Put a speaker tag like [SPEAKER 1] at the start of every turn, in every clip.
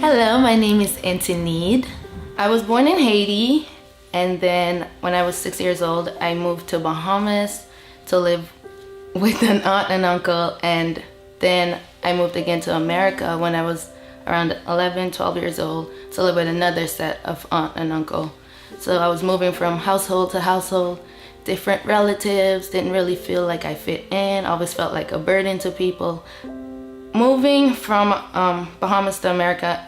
[SPEAKER 1] Hello, my name is Antonide. I was born in Haiti, and then when I was 6 years old, I moved to Bahamas to live with an aunt and uncle, and then I moved again to America when I was around 11, 12 years old to live with another set of aunt and uncle. So I was moving from household to household, different relatives, didn't really feel like I fit in, always felt like a burden to people. Moving from Bahamas to America,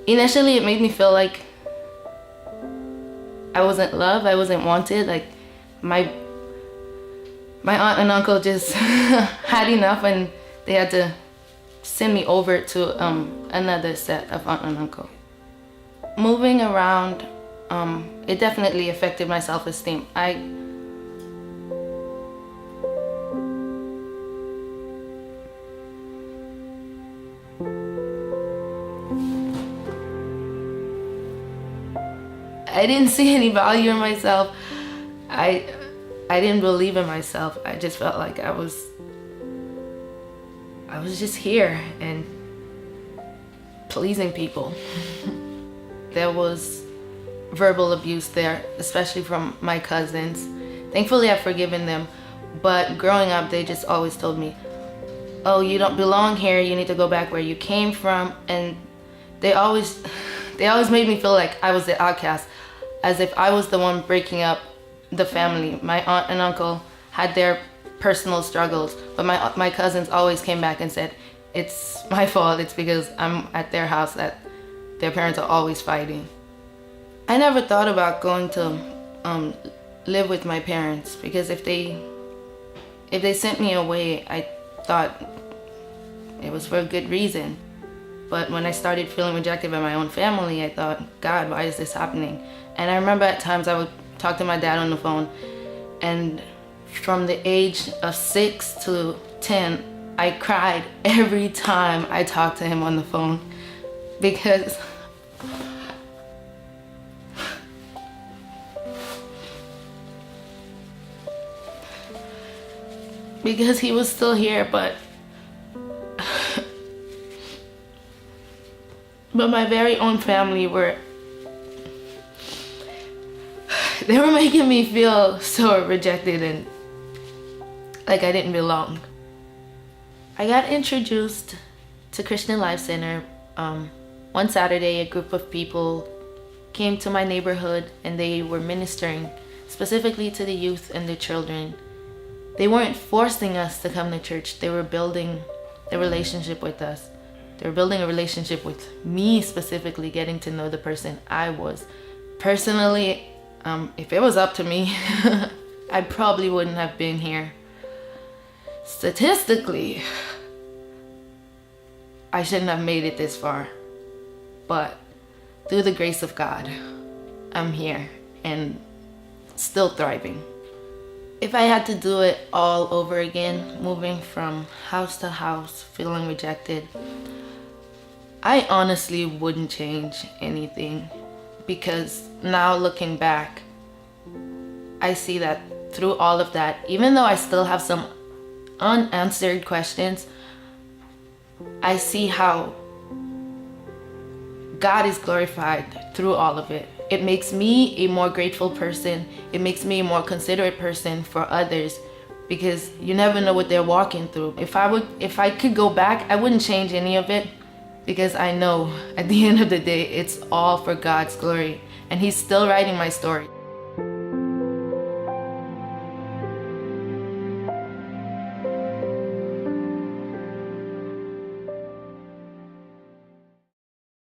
[SPEAKER 1] initially it made me feel like I wasn't loved, I wasn't wanted. Like my aunt and uncle just had enough, and they had to send me over to another set of aunt and uncle. Moving around, it definitely affected my self-esteem. I didn't see any value in myself. I didn't believe in myself. I just felt like I was just here and pleasing people. There was verbal abuse there, especially from my cousins. Thankfully, I've forgiven them, but growing up, they just always told me, "Oh, you don't belong here. You need to go back where you came from." And they always made me feel like I was the outcast, as if I was the one breaking up the family. My aunt and uncle had their personal struggles, but my cousins always came back and said, "It's my fault. It's because I'm at their house that their parents are always fighting." I never thought about going to live with my parents, because if they sent me away, I thought it was for a good reason. But when I started feeling rejected by my own family, I thought, God, why is this happening? And I remember at times I would talk to my dad on the phone, and from the age of 6 to 10, I cried every time I talked to him on the phone, because he was still here, but my very own family were making me feel so rejected and like I didn't belong. I got introduced to Christian Life Center. One Saturday, a group of people came to my neighborhood, and they were ministering specifically to the youth and the children. They weren't forcing us to come to church. They were building a relationship with us. They were building a relationship with me specifically, getting to know the person I was. Personally, if it was up to me, I probably wouldn't have been here. Statistically, I shouldn't have made it this far. But through the grace of God, I'm here and still thriving. If I had to do it all over again, moving from house to house, feeling rejected, I honestly wouldn't change anything, because now looking back, I see that through all of that, even though I still have some unanswered questions, I see how God is glorified through all of it. It makes me a more grateful person. It makes me a more considerate person for others, because you never know what they're walking through. If I could go back, I wouldn't change any of it, because I know at the end of the day, it's all for God's glory, and He's still writing my story.